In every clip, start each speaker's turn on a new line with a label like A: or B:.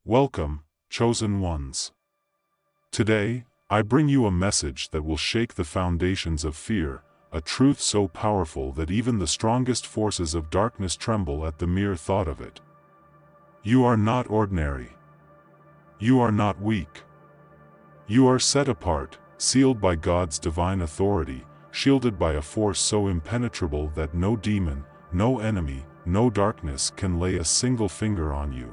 A: Welcome, chosen ones. Today, I bring you a message that will shake the foundations of fear, a truth so powerful that even the strongest forces of darkness tremble at the mere thought of it. You are not ordinary. You are not weak. You are set apart, sealed by God's divine authority, shielded by a force so impenetrable that no demon, no enemy, no darkness can lay a single finger on you.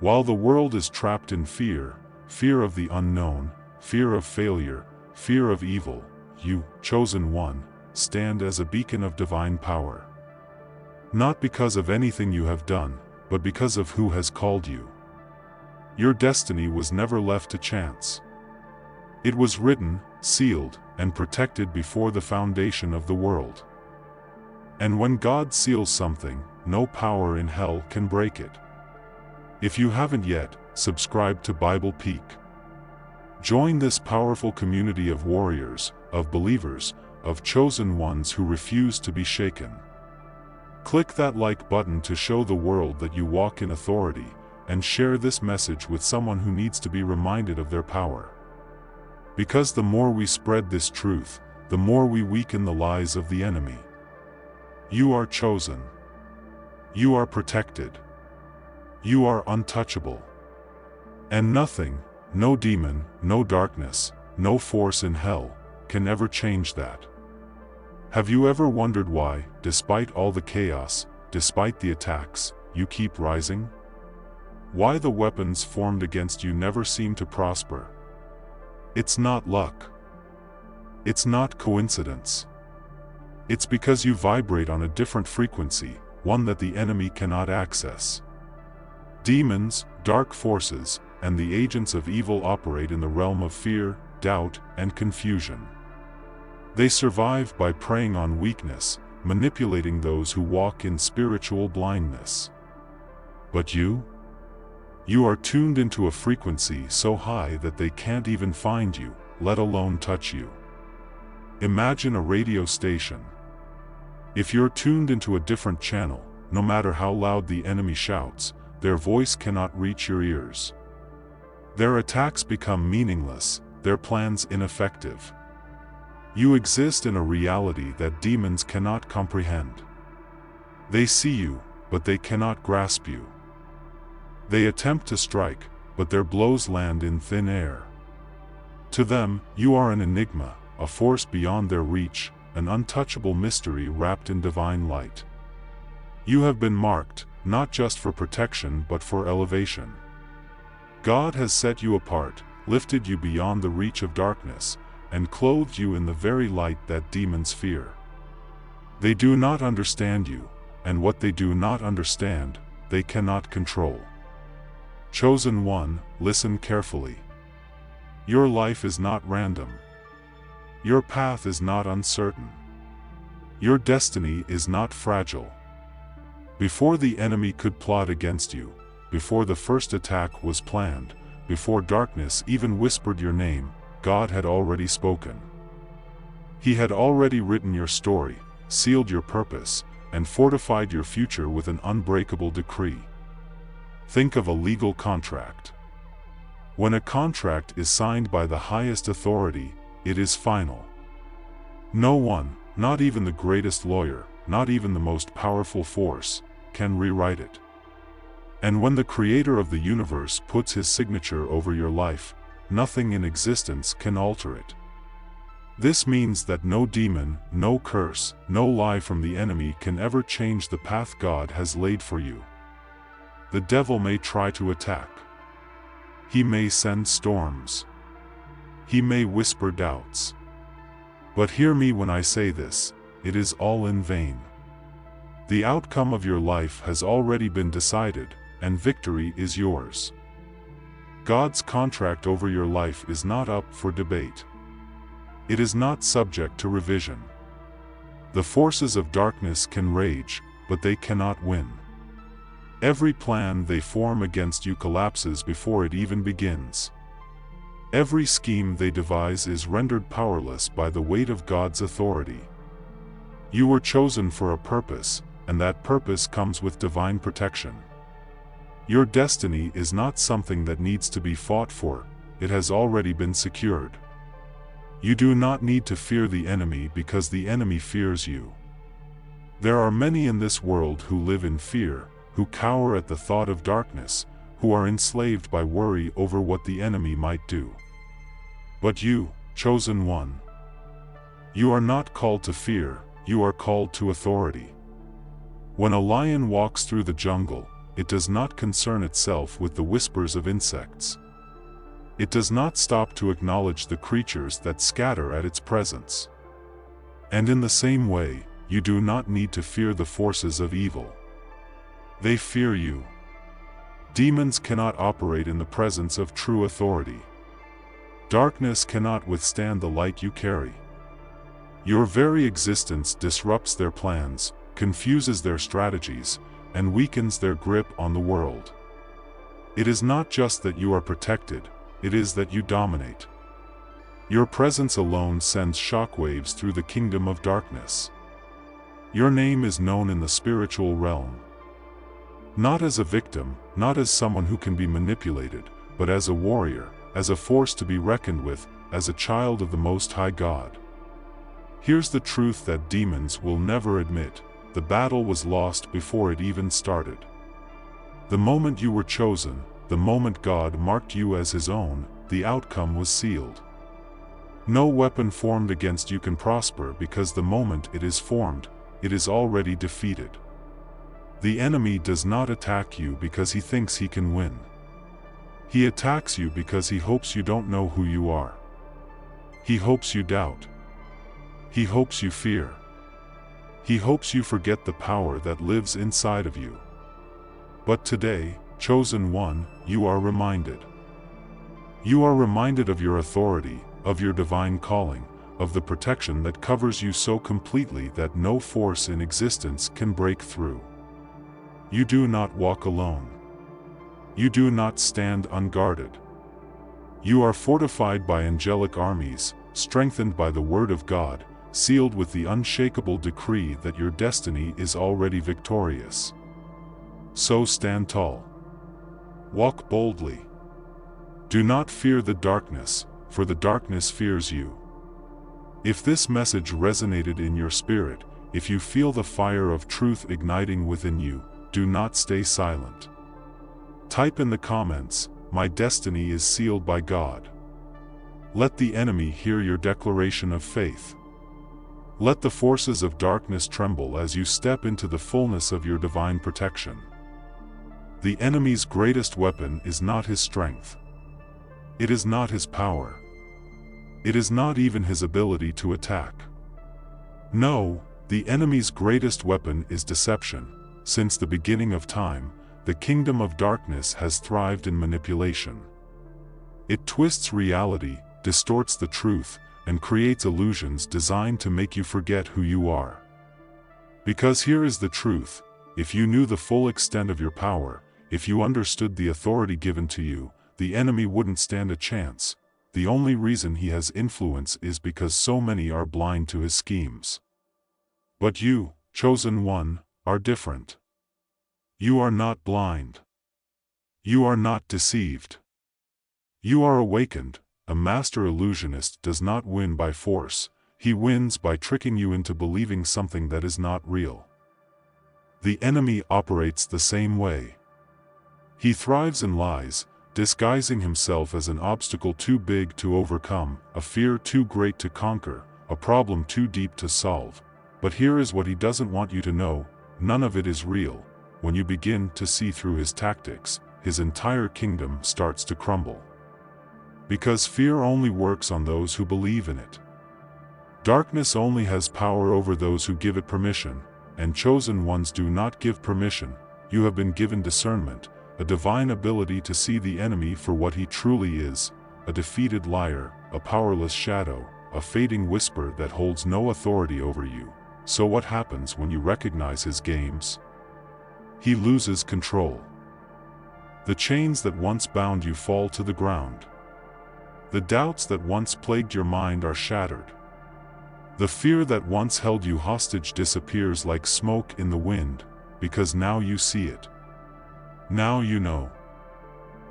A: While the world is trapped in fear, fear of the unknown, fear of failure, fear of evil, you, chosen one, stand as a beacon of divine power. Not because of anything you have done, but because of who has called you. Your destiny was never left to chance. It was written, sealed, and protected before the foundation of the world. And when God seals something, no power in hell can break it. If you haven't yet, subscribe to Bible Peak. Join this powerful community of warriors, of believers, of chosen ones who refuse to be shaken. Click that like button to show the world that you walk in authority, and share this message with someone who needs to be reminded of their power. Because the more we spread this truth, the more we weaken the lies of the enemy. You are chosen. You are protected. You are untouchable. And nothing, no demon, no darkness, no force in hell, can ever change that. Have you ever wondered why, despite all the chaos, despite the attacks, you keep rising? Why the weapons formed against you never seem to prosper? It's not luck. It's not coincidence. It's because you vibrate on a different frequency, one that the enemy cannot access. Demons, dark forces, and the agents of evil operate in the realm of fear, doubt, and confusion. They survive by preying on weakness, manipulating those who walk in spiritual blindness. But you? You are tuned into a frequency so high that they can't even find you, let alone touch you. Imagine a radio station. If you're tuned into a different channel, no matter how loud the enemy shouts, their voice cannot reach your ears. Their attacks become meaningless, their plans ineffective. You exist in a reality that demons cannot comprehend. They see you, but they cannot grasp you. They attempt to strike, but their blows land in thin air. To them, you are an enigma, a force beyond their reach, an untouchable mystery wrapped in divine light. You have been marked, not just for protection but for elevation. God has set you apart, lifted you beyond the reach of darkness, and clothed you in the very light that demons fear. They do not understand you, and what they do not understand, they cannot control. Chosen one, listen carefully. Your life is not random. Your path is not uncertain. Your destiny is not fragile. Before the enemy could plot against you, before the first attack was planned, before darkness even whispered your name, God had already spoken. He had already written your story, sealed your purpose, and fortified your future with an unbreakable decree. Think of a legal contract. When a contract is signed by the highest authority, it is final. No one, not even the greatest lawyer, not even the most powerful force, can rewrite it. And when the Creator of the universe puts his signature over your life, nothing in existence can alter it. This means that no demon, no curse, no lie from the enemy can ever change the path God has laid for you. The devil may try to attack. He may send storms. He may whisper doubts. But hear me when I say this, it is all in vain. The outcome of your life has already been decided, and victory is yours. God's contract over your life is not up for debate. It is not subject to revision. The forces of darkness can rage, but they cannot win. Every plan they form against you collapses before it even begins. Every scheme they devise is rendered powerless by the weight of God's authority. You were chosen for a purpose, and that purpose comes with divine protection. Your destiny is not something that needs to be fought for, it has already been secured. You do not need to fear the enemy because the enemy fears you. There are many in this world who live in fear, who cower at the thought of darkness, who are enslaved by worry over what the enemy might do. But you, chosen one, you are not called to fear, you are called to authority. When a lion walks through the jungle, it does not concern itself with the whispers of insects. It does not stop to acknowledge the creatures that scatter at its presence. And in the same way, you do not need to fear the forces of evil. They fear you. Demons cannot operate in the presence of true authority. Darkness cannot withstand the light you carry. Your very existence disrupts their plans, confuses their strategies, and weakens their grip on the world. It is not just that you are protected, it is that you dominate. Your presence alone sends shockwaves through the kingdom of darkness. Your name is known in the spiritual realm. Not as a victim, not as someone who can be manipulated, but as a warrior, as a force to be reckoned with, as a child of the Most High God. Here's the truth that demons will never admit: the battle was lost before it even started. The moment you were chosen, the moment God marked you as His own, the outcome was sealed. No weapon formed against you can prosper because the moment it is formed, it is already defeated. The enemy does not attack you because he thinks he can win. He attacks you because he hopes you don't know who you are. He hopes you doubt. He hopes you fear. He hopes you forget the power that lives inside of you. But today, chosen one, you are reminded. You are reminded of your authority, of your divine calling, of the protection that covers you so completely that no force in existence can break through. You do not walk alone. You do not stand unguarded. You are fortified by angelic armies, strengthened by the Word of God, sealed with the unshakable decree that your destiny is already victorious. So stand tall. Walk boldly. Do not fear the darkness, for the darkness fears you. If this message resonated in your spirit, if you feel the fire of truth igniting within you, do not stay silent. Type in the comments, "My destiny is sealed by God." Let the enemy hear your declaration of faith. Let the forces of darkness tremble as you step into the fullness of your divine protection. The enemy's greatest weapon is not his strength. It is not his power. It is not even his ability to attack. No, the enemy's greatest weapon is deception. Since the beginning of time, the kingdom of darkness has thrived in manipulation. It twists reality, distorts the truth, and creates illusions designed to make you forget who you are. Because here is the truth: if you knew the full extent of your power, if you understood the authority given to you, the enemy wouldn't stand a chance. The only reason he has influence is because so many are blind to his schemes. But you, chosen one, are different. You are not blind. You are not deceived. You are awakened. A master illusionist does not win by force, he wins by tricking you into believing something that is not real. The enemy operates the same way. He thrives in lies, disguising himself as an obstacle too big to overcome, a fear too great to conquer, a problem too deep to solve. But here is what he doesn't want you to know: none of it is real. When you begin to see through his tactics, his entire kingdom starts to crumble. Because fear only works on those who believe in it. Darkness only has power over those who give it permission, and chosen ones do not give permission. You have been given discernment, a divine ability to see the enemy for what he truly is: a defeated liar, a powerless shadow, a fading whisper that holds no authority over you. So what happens when you recognize his games? He loses control. The chains that once bound you fall to the ground. The doubts that once plagued your mind are shattered. The fear that once held you hostage disappears like smoke in the wind, because now you see it. Now you know.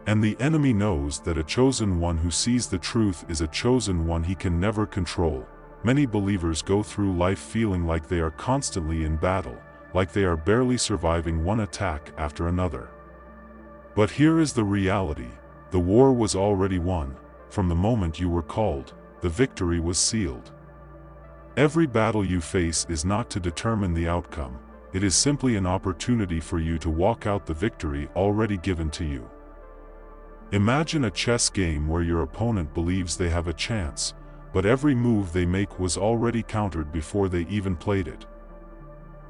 A: And the enemy knows that a chosen one who sees the truth is a chosen one he can never control. Many believers go through life feeling like they are constantly in battle, like they are barely surviving one attack after another. But here is the reality: the war was already won. From the moment you were called, the victory was sealed. Every battle you face is not to determine the outcome, it is simply an opportunity for you to walk out the victory already given to you. Imagine a chess game where your opponent believes they have a chance, but every move they make was already countered before they even played it.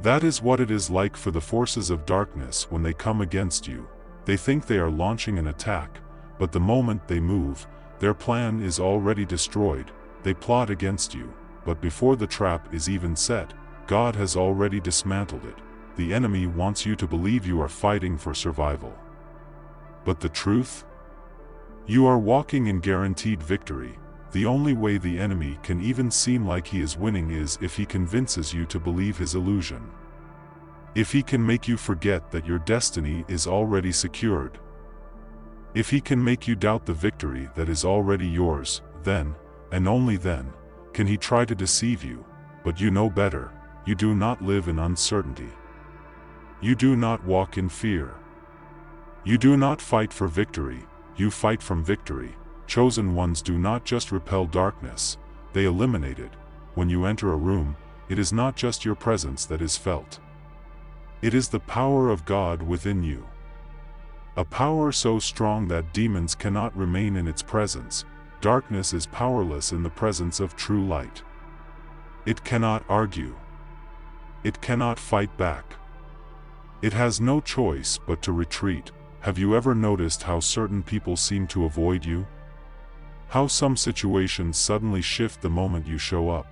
A: That is what it is like for the forces of darkness when they come against you. They think they are launching an attack, but the moment they move, their plan is already destroyed. They plot against you, but before the trap is even set, God has already dismantled it. The enemy wants you to believe you are fighting for survival. But the truth? You are walking in guaranteed victory. The only way the enemy can even seem like he is winning is if he convinces you to believe his illusion. If he can make you forget that your destiny is already secured. If he can make you doubt the victory that is already yours, then, and only then, can he try to deceive you. But you know better. You do not live in uncertainty. You do not walk in fear. You do not fight for victory, you fight from victory. Chosen ones do not just repel darkness, they eliminate it. When you enter a room, it is not just your presence that is felt. It is the power of God within you. A power so strong that demons cannot remain in its presence. Darkness is powerless in the presence of true light. It cannot argue. It cannot fight back. It has no choice but to retreat. Have you ever noticed how certain people seem to avoid you? How some situations suddenly shift the moment you show up.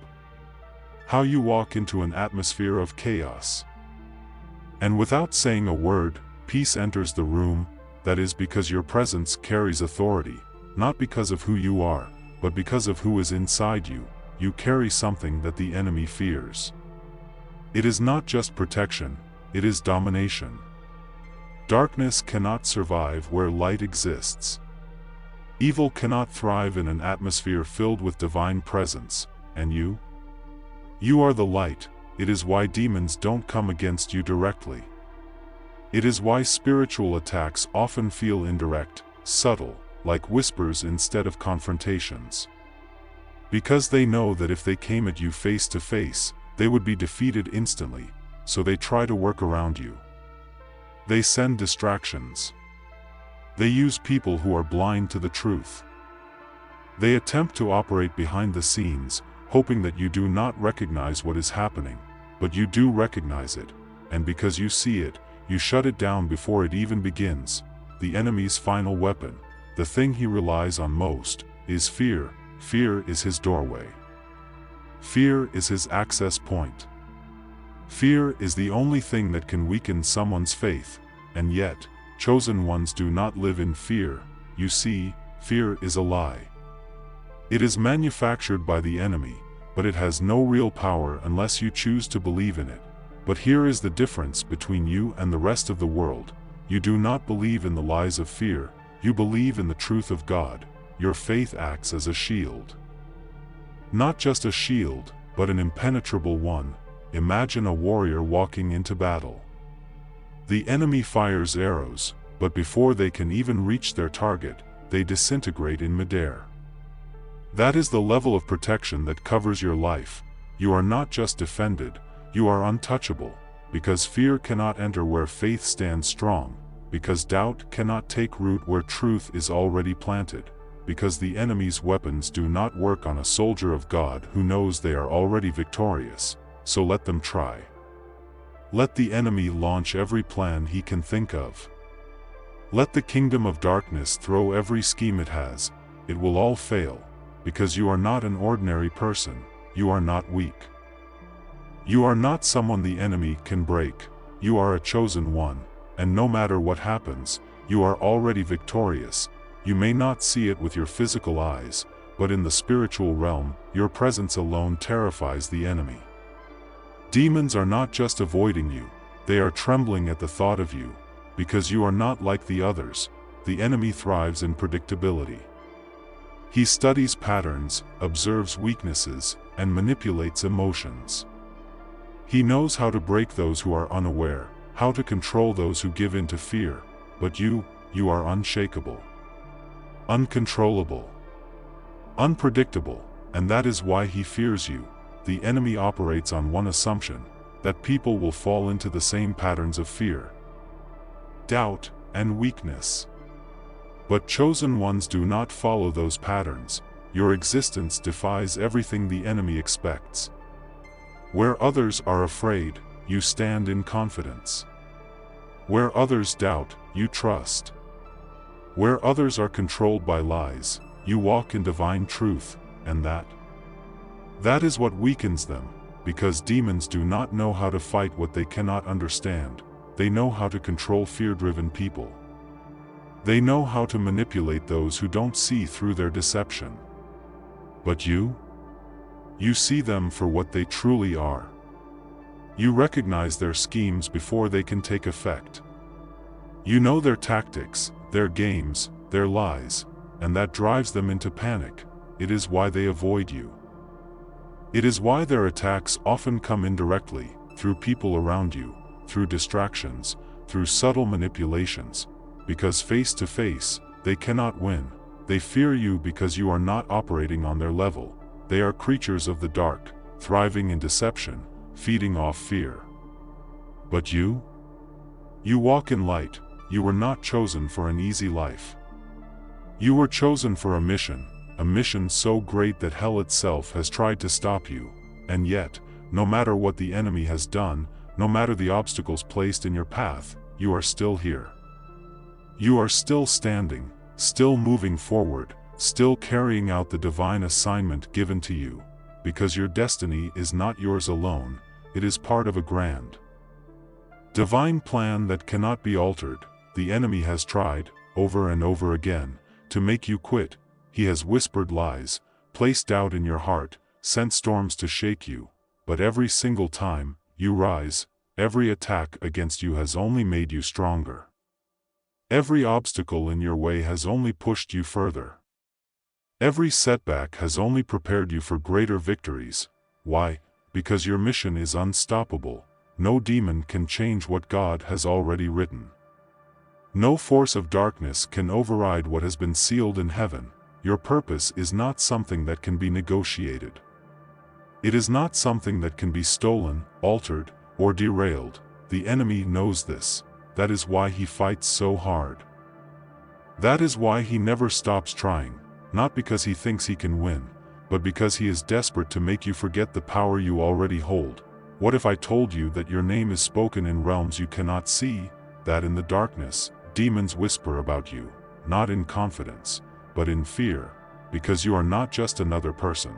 A: How you walk into an atmosphere of chaos. And without saying a word, peace enters the room. That is because your presence carries authority, not because of who you are, but because of who is inside you. You carry something that the enemy fears. It is not just protection, it is domination. Darkness cannot survive where light exists. Evil cannot thrive in an atmosphere filled with divine presence, and you? You are the light. It is why demons don't come against you directly. It is why spiritual attacks often feel indirect, subtle, like whispers instead of confrontations. Because they know that if they came at you face to face, they would be defeated instantly, so they try to work around you. They send distractions. They use people who are blind to the truth. They attempt to operate behind the scenes, hoping that you do not recognize what is happening, but you do recognize it, and because you see it, you shut it down before it even begins. The enemy's final weapon, the thing he relies on most, is fear. Fear is his doorway. Fear is his access point. Fear is the only thing that can weaken someone's faith, and yet, chosen ones do not live in fear. You see, fear is a lie. It is manufactured by the enemy, but it has no real power unless you choose to believe in it. But here is the difference between you and the rest of the world. You do not believe in the lies of fear, you believe in the truth of God. Your faith acts as a shield. Not just a shield, but an impenetrable one. Imagine a warrior walking into battle. The enemy fires arrows, but before they can even reach their target, they disintegrate in midair. That is the level of protection that covers your life. You are not just defended, you are untouchable, because fear cannot enter where faith stands strong, because doubt cannot take root where truth is already planted, because the enemy's weapons do not work on a soldier of God who knows they are already victorious, so let them try. Let the enemy launch every plan he can think of. Let the kingdom of darkness throw every scheme it has, it will all fail, because you are not an ordinary person, you are not weak. You are not someone the enemy can break, you are a chosen one, and no matter what happens, you are already victorious. You may not see it with your physical eyes, but in the spiritual realm, your presence alone terrifies the enemy. Demons are not just avoiding you, they are trembling at the thought of you. because you are not like the others. The enemy thrives in predictability. He studies patterns, observes weaknesses, and manipulates emotions. He knows how to break those who are unaware, how to control those who give in to fear. But you are unshakable, uncontrollable, unpredictable, and that is why he fears you. The enemy operates on one assumption, that people will fall into the same patterns of fear, doubt, and weakness. But chosen ones do not follow those patterns. Your existence defies everything the enemy expects. Where others are afraid, you stand in confidence. Where others doubt, you trust. Where others are controlled by lies, you walk in divine truth, and that is what weakens them, because demons do not know how to fight what they cannot understand. They know how to control fear-driven people. They know how to manipulate those who don't see through their deception. But you see them for what they truly are. You recognize their schemes before they can take effect. You know their tactics, their games, their lies, and that drives them into panic. It is why they avoid you. It is why their attacks often come indirectly, through people around you, through distractions, through subtle manipulations, because face to face, they cannot win. They fear you because you are not operating on their level. They are creatures of the dark, thriving in deception, feeding off fear. But you walk in light. You were not chosen for an easy life. You were chosen for a mission so great that hell itself has tried to stop you. And yet, no matter what the enemy has done, no matter the obstacles placed in your path, you are still here. You are still standing, still moving forward, still carrying out the divine assignment given to you, because your destiny is not yours alone. It is part of a grand, divine plan that cannot be altered. The enemy has tried, over and over again, to make you quit. He has whispered lies, placed doubt in your heart, sent storms to shake you. But every single time, you rise. Every attack against you has only made you stronger. Every obstacle in your way has only pushed you further. Every setback has only prepared you for greater victories. Why? Because your mission is unstoppable. No demon can change what God has already written. No force of darkness can override what has been sealed in heaven. Your purpose is not something that can be negotiated. It is not something that can be stolen, altered, or derailed. The enemy knows this. That is why he fights so hard. That is why he never stops trying, not because he thinks he can win, but because he is desperate to make you forget the power you already hold. What if I told you that your name is spoken in realms you cannot see, that in the darkness, demons whisper about you, not in confidence, but in fear, because you are not just another person.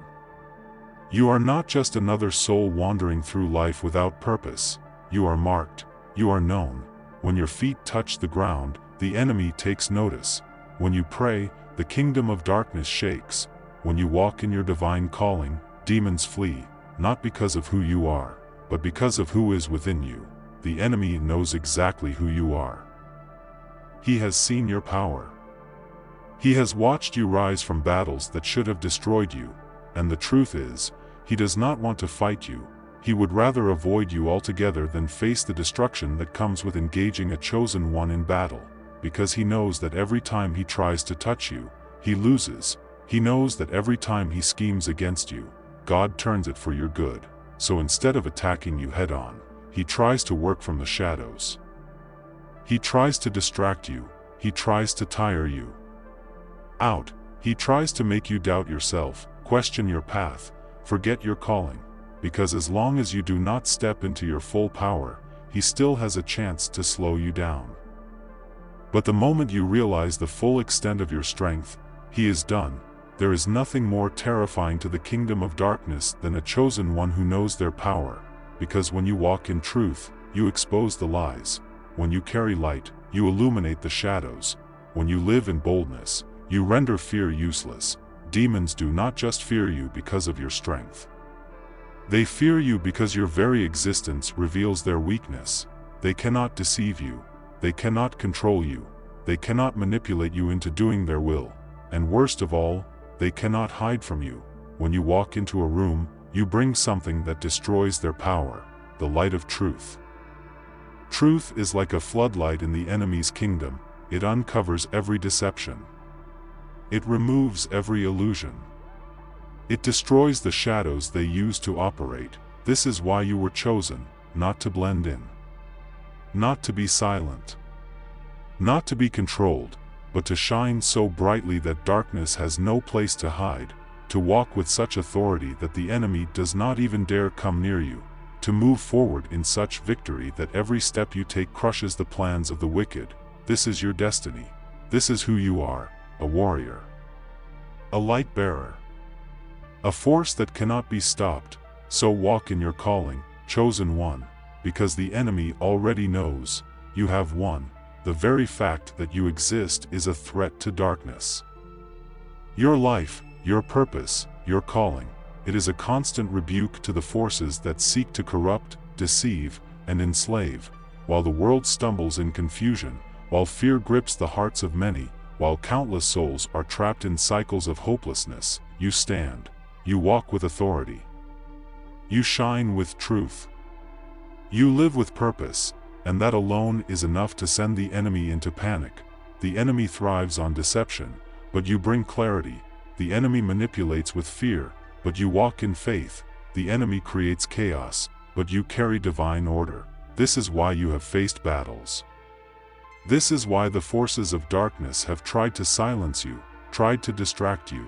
A: You are not just another soul wandering through life without purpose. You are marked, you are known. When your feet touch the ground, the enemy takes notice. When you pray, the kingdom of darkness shakes. When you walk in your divine calling, demons flee, not because of who you are, but because of who is within you. The enemy knows exactly who you are. He has seen your power. He has watched you rise from battles that should have destroyed you, and the truth is, he does not want to fight you. He would rather avoid you altogether than face the destruction that comes with engaging a chosen one in battle, because he knows that every time he tries to touch you, he loses. He knows that every time he schemes against you, God turns it for your good. So instead of attacking you head-on, he tries to work from the shadows. He tries to distract you. He tries to tire you out. He tries to make you doubt yourself, question your path, forget your calling. Because as long as you do not step into your full power, he still has a chance to slow you down. But the moment you realize the full extent of your strength, he is done. There is nothing more terrifying to the kingdom of darkness than a chosen one who knows their power, because when you walk in truth, you expose the lies. When you carry light, you illuminate the shadows. When you live in boldness, you render fear useless. Demons do not just fear you because of your strength. They fear you because your very existence reveals their weakness. They cannot deceive you. They cannot control you. They cannot manipulate you into doing their will. And worst of all, they cannot hide from you. When you walk into a room, you bring something that destroys their power, the light of truth. Truth is like a floodlight in the enemy's kingdom. It uncovers every deception. It removes every illusion. It destroys the shadows they use to operate. This is why you were chosen, not to blend in. Not to be silent. Not to be controlled, but to shine so brightly that darkness has no place to hide, to walk with such authority that the enemy does not even dare come near you, to move forward in such victory that every step you take crushes the plans of the wicked. This is your destiny. This is who you are, a warrior. A light bearer. A force that cannot be stopped. So walk in your calling, chosen one, because the enemy already knows you have won. The very fact that you exist is a threat to darkness. Your life, your purpose, your calling, it is a constant rebuke to the forces that seek to corrupt, deceive, and enslave. While the world stumbles in confusion, while fear grips the hearts of many, while countless souls are trapped in cycles of hopelessness, you stand. You walk with authority. You shine with truth. You live with purpose, and that alone is enough to send the enemy into panic. The enemy thrives on deception, but you bring clarity. The enemy manipulates with fear, but you walk in faith. The enemy creates chaos, but you carry divine order. This is why you have faced battles. This is why the forces of darkness have tried to silence you, tried to distract you,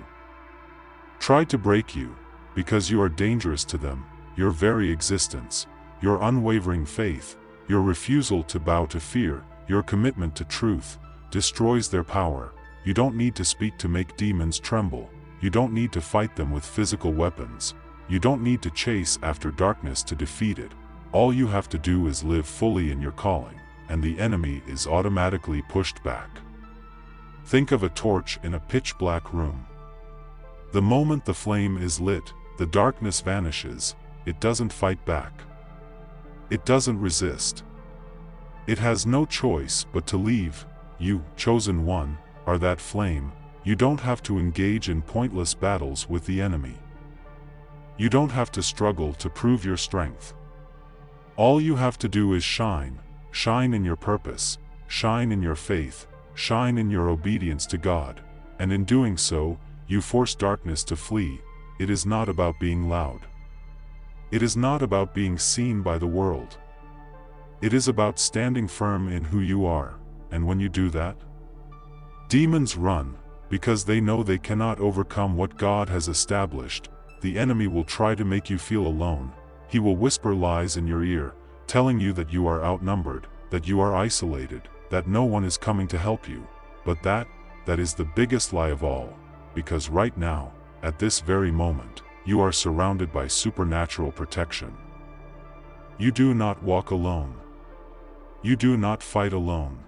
A: tried to break you, because you are dangerous to them. Your very existence, your unwavering faith, your refusal to bow to fear, your commitment to truth, destroys their power. You don't need to speak to make demons tremble. You don't need to fight them with physical weapons. You don't need to chase after darkness to defeat it. All you have to do is live fully in your calling, and the enemy is automatically pushed back. Think of a torch in a pitch-black room. The moment the flame is lit, the darkness vanishes. It doesn't fight back. It doesn't resist. It has no choice but to leave. You, chosen one, are that flame. You don't have to engage in pointless battles with the enemy. You don't have to struggle to prove your strength. All you have to do is shine. Shine in your purpose. Shine in your faith. Shine in your obedience to God. And in doing so, you force darkness to flee. It is not about being loud. It is not about being seen by the world. It is about standing firm in who you are. And when you do that, demons run, because they know they cannot overcome what God has established. The enemy will try to make you feel alone. He will whisper lies in your ear, telling you that you are outnumbered, that you are isolated, that no one is coming to help you. But that is the biggest lie of all, because right now, at this very moment, you are surrounded by supernatural protection. You do not walk alone. You do not fight alone.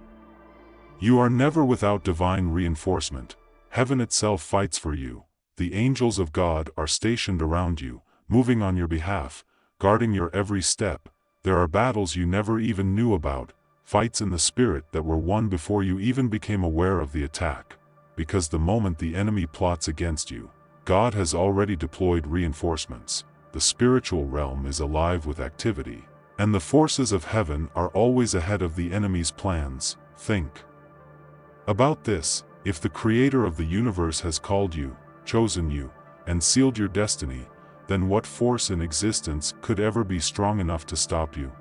A: You are never without divine reinforcement. Heaven itself fights for you. The angels of God are stationed around you, moving on your behalf, guarding your every step. There are battles you never even knew about, fights in the spirit that were won before you even became aware of the attack. Because the moment the enemy plots against you, God has already deployed reinforcements. The spiritual realm is alive with activity, and the forces of heaven are always ahead of the enemy's plans. Think about this. If the Creator of the universe has called you, chosen you, and sealed your destiny, then what force in existence could ever be strong enough to stop you?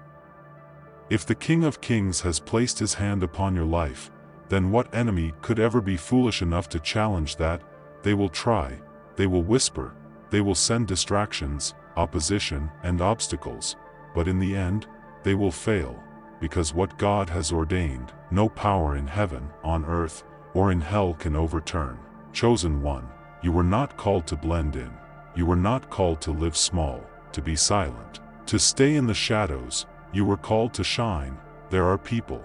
A: If the King of Kings has placed his hand upon your life, then what enemy could ever be foolish enough to challenge that? They will try, they will whisper, they will send distractions, opposition, and obstacles, but in the end, they will fail, because what God has ordained, no power in heaven, on earth, or in hell can overturn. Chosen one, you were not called to blend in. You were not called to live small, to be silent, to stay in the shadows. You were called to shine. There are people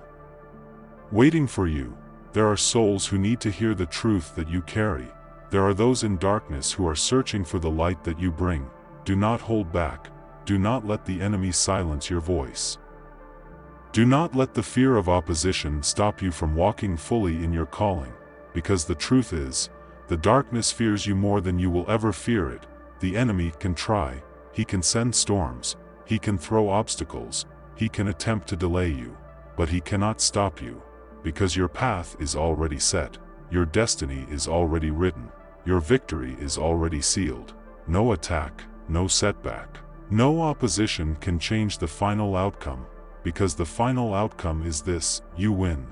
A: waiting for you. There are souls who need to hear the truth that you carry. There are those in darkness who are searching for the light that you bring. Do not hold back. Do not let the enemy silence your voice. Do not let the fear of opposition stop you from walking fully in your calling, because the truth is, the darkness fears you more than you will ever fear it. The enemy can try, he can send storms, he can throw obstacles, he can attempt to delay you, but he cannot stop you, because your path is already set, your destiny is already written, your victory is already sealed. No attack, no setback, no opposition can change the final outcome, because the final outcome is this: you win.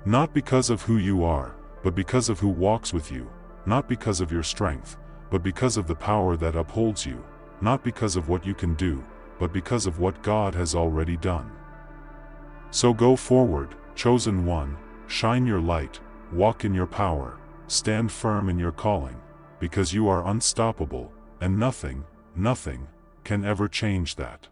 A: Not because of who you are, but because of who walks with you, not because of your strength, but because of the power that upholds you, not because of what you can do, but because of what God has already done. So go forward, chosen one, shine your light, walk in your power, stand firm in your calling, because you are unstoppable, and nothing, nothing, can ever change that.